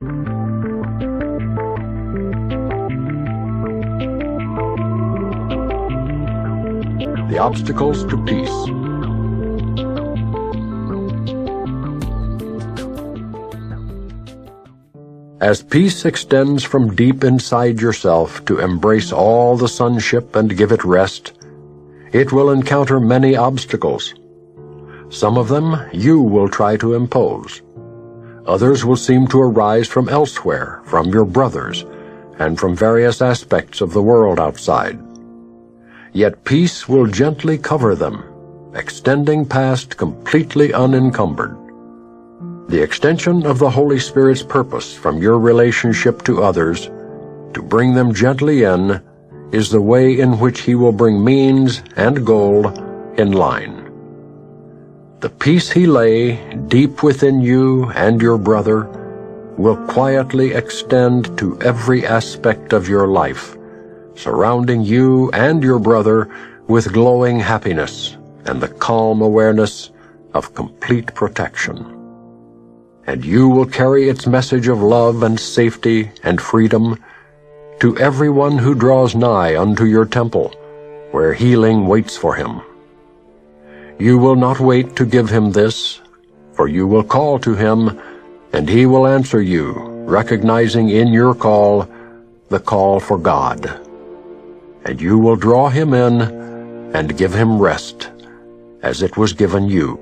The obstacles to peace. As peace extends from deep inside yourself to embrace all the sonship and give it rest, it will encounter many obstacles. Some of them you will try to impose. Others will seem to arise from elsewhere, from your brothers, and from various aspects of the world outside. Yet peace will gently cover them, extending past completely unencumbered. The extension of the Holy Spirit's purpose from your relationship to others, to bring them gently in, is the way in which He will bring means and goal in line. The peace He lay deep within you and your brother will quietly extend to every aspect of your life, surrounding you and your brother with glowing happiness and the calm awareness of complete protection. And you will carry its message of love and safety and freedom to everyone who draws nigh unto your temple, where healing waits for him. You will not wait to give him this, for you will call to him, and he will answer you, recognizing in your call the call for God. And you will draw him in and give him rest, as it was given you.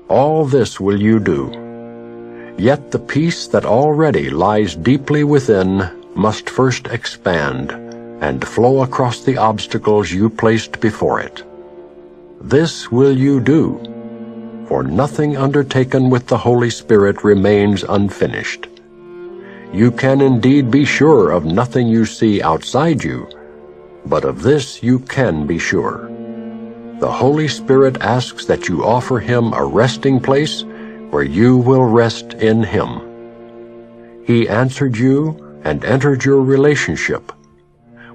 All this will you do. Yet the peace that already lies deeply within must first expand and flow across the obstacles you placed before it. This will you do, for nothing undertaken with the Holy Spirit remains unfinished. You can indeed be sure of nothing you see outside you, but of this you can be sure. The Holy Spirit asks that you offer Him a resting place where you will rest in Him. He answered you and entered your relationship.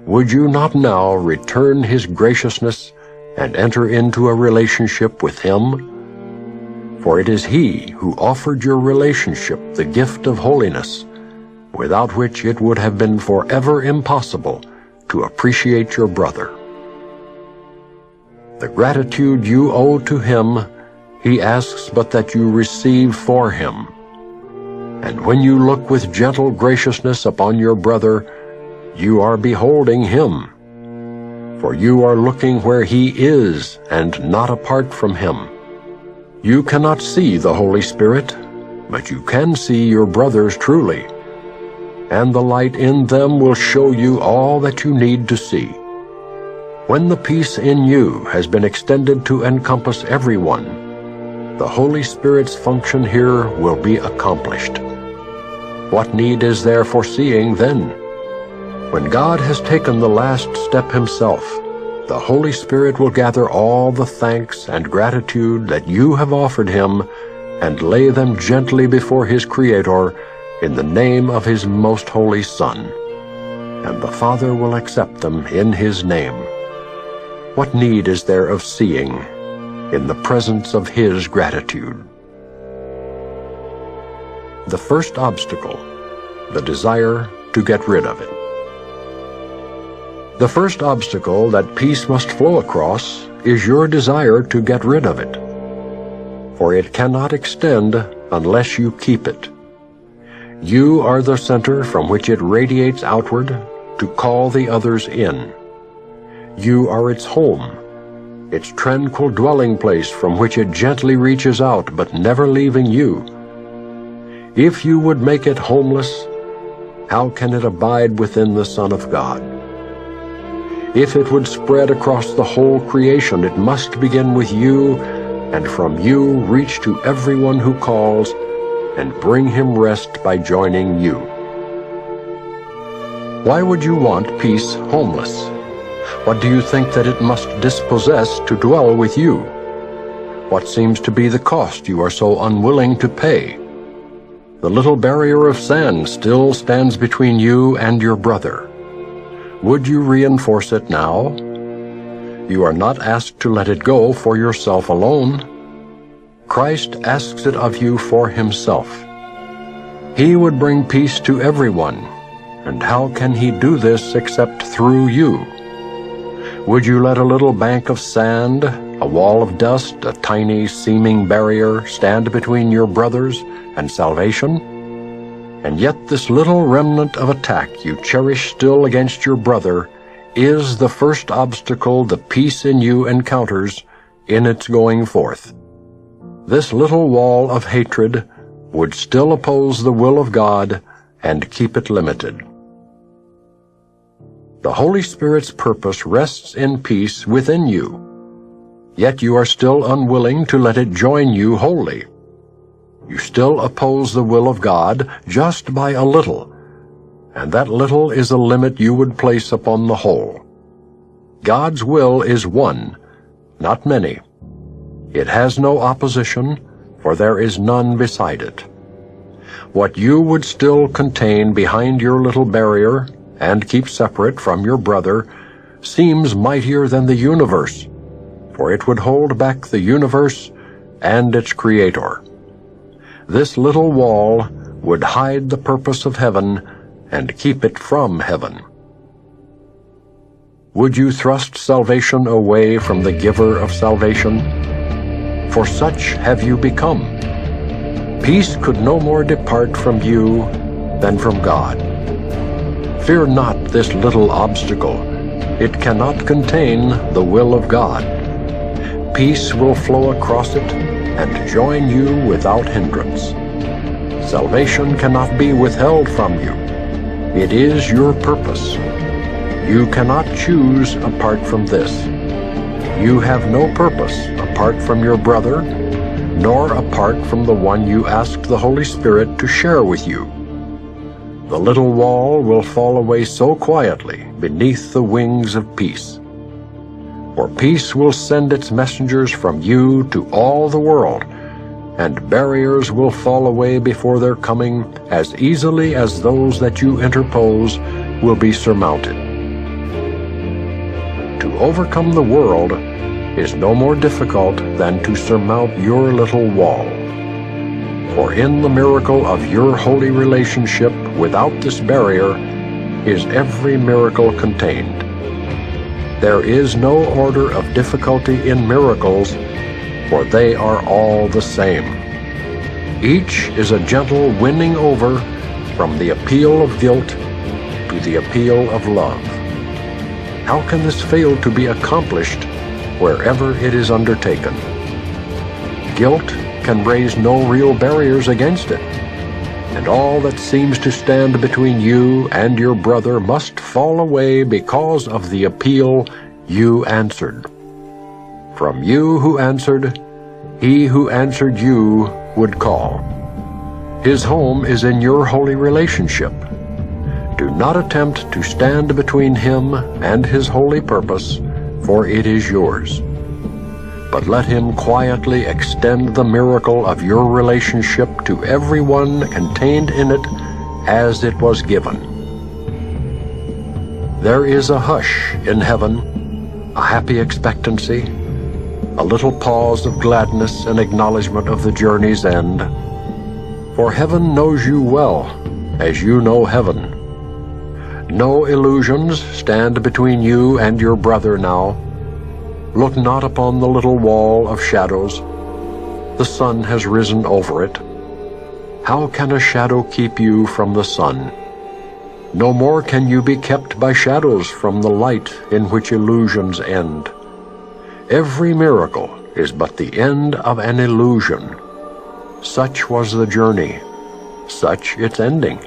Would you not now return His graciousness and enter into a relationship with Him? For it is He who offered your relationship the gift of holiness, without which it would have been forever impossible to appreciate your brother. The gratitude you owe to Him, He asks but that you receive for Him. And when you look with gentle graciousness upon your brother, you are beholding Him. For you are looking where He is and not apart from Him. You cannot see the Holy Spirit, but you can see your brothers truly, and the light in them will show you all that you need to see. When the peace in you has been extended to encompass everyone, the Holy Spirit's function here will be accomplished. What need is there for seeing then? When God has taken the last step Himself, the Holy Spirit will gather all the thanks and gratitude that you have offered Him and lay them gently before His Creator in the name of His most holy Son. And the Father will accept them in His name. What need is there of seeing in the presence of His gratitude? The first obstacle, the desire to get rid of it. The first obstacle that peace must flow across is your desire to get rid of it, for it cannot extend unless you keep it. You are the center from which it radiates outward to call the others in. You are its home, its tranquil dwelling place from which it gently reaches out but never leaving you. If you would make it homeless, how can it abide within the Son of God? If it would spread across the whole creation, it must begin with you, and from you reach to everyone who calls, and bring him rest by joining you. Why would you want peace homeless? What do you think that it must dispossess to dwell with you? What seems to be the cost you are so unwilling to pay? The little barrier of sand still stands between you and your brother. Would you reinforce it now? You are not asked to let it go for yourself alone. Christ asks it of you for Himself. He would bring peace to everyone, and how can he do this except through you? Would you let a little bank of sand, a wall of dust, a tiny seeming barrier stand between your brothers and salvation? And yet this little remnant of attack you cherish still against your brother is the first obstacle the peace in you encounters in its going forth. This little wall of hatred would still oppose the will of God and keep it limited. The Holy Spirit's purpose rests in peace within you, yet you are still unwilling to let it join you wholly. You still oppose the will of God just by a little, and that little is a limit you would place upon the whole. God's will is one, not many. It has no opposition, for there is none beside it. What you would still contain behind your little barrier and keep separate from your brother seems mightier than the universe, for it would hold back the universe and its creator. This little wall would hide the purpose of heaven and keep it from heaven. Would you thrust salvation away from the giver of salvation? For such have you become. Peace could no more depart from you than from God. Fear not this little obstacle. It cannot contain the will of God. Peace will flow across it and join you without hindrance. Salvation cannot be withheld from you. It is your purpose. You cannot choose apart from this. You have no purpose apart from your brother, nor apart from the one you asked the Holy Spirit to share with you. The little wall will fall away so quietly beneath the wings of peace. For peace will send its messengers from you to all the world, and barriers will fall away before their coming as easily as those that you interpose will be surmounted. To overcome the world is no more difficult than to surmount your little wall. For in the miracle of your holy relationship without this barrier is every miracle contained. There is no order of difficulty in miracles, for they are all the same. Each is a gentle winning over from the appeal of guilt to the appeal of love. How can this fail to be accomplished wherever it is undertaken? Guilt can raise no real barriers against it, and all that seems to stand between you and your brother must fall away because of the appeal you answered. From you who answered, he who answered you would call. His home is in your holy relationship. Do not attempt to stand between him and his holy purpose, for it is yours. But let him quietly extend the miracle of your relationship to everyone contained in it as it was given. There is a hush in heaven, a happy expectancy, a little pause of gladness and acknowledgement of the journey's end. For heaven knows you well, as you know heaven. No illusions stand between you and your brother now. Look not upon the little wall of shadows. The sun has risen over it. How can a shadow keep you from the sun? No more can you be kept by shadows from the light in which illusions end. Every miracle is but the end of an illusion. Such was the journey, such its ending.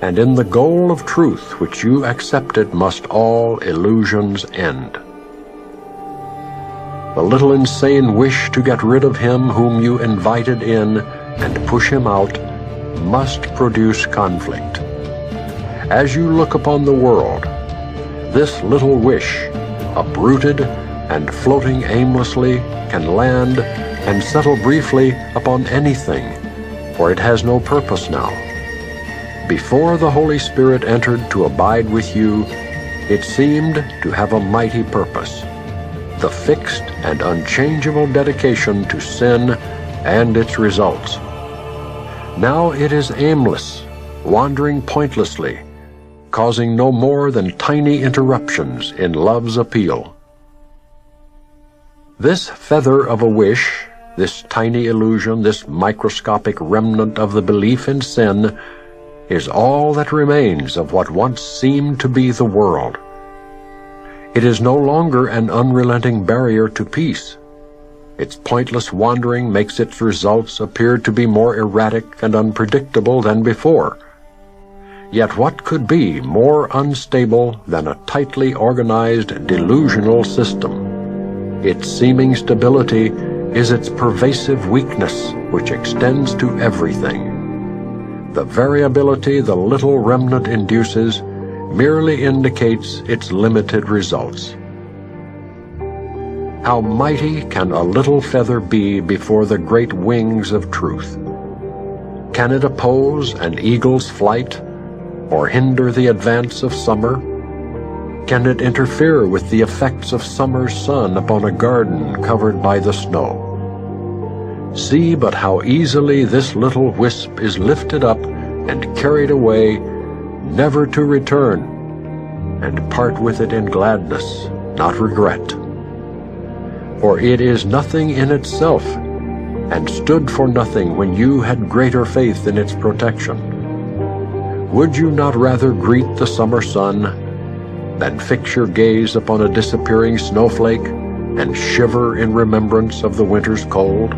And in the goal of truth which you accepted must all illusions end. The little insane wish to get rid of him whom you invited in and push him out must produce conflict. As you look upon the world, this little wish, uprooted and floating aimlessly, can land and settle briefly upon anything, for it has no purpose now. Before the Holy Spirit entered to abide with you, it seemed to have a mighty purpose, the fixed and unchangeable dedication to sin and its results. Now it is aimless, wandering pointlessly, causing no more than tiny interruptions in love's appeal. This feather of a wish, this tiny illusion, this microscopic remnant of the belief in sin, is all that remains of what once seemed to be the world. It is no longer an unrelenting barrier to peace. Its pointless wandering makes its results appear to be more erratic and unpredictable than before. Yet what could be more unstable than a tightly organized delusional system? Its seeming stability is its pervasive weakness, which extends to everything. The variability the little remnant induces merely indicates its limited results. How mighty can a little feather be before the great wings of truth? Can it oppose an eagle's flight, or hinder the advance of summer? Can it interfere with the effects of summer's sun upon a garden covered by the snow? See but how easily this little wisp is lifted up and carried away, never to return, and part with it in gladness, not regret. For it is nothing in itself, and stood for nothing when you had greater faith in its protection. Would you not rather greet the summer sun than fix your gaze upon a disappearing snowflake and shiver in remembrance of the winter's cold?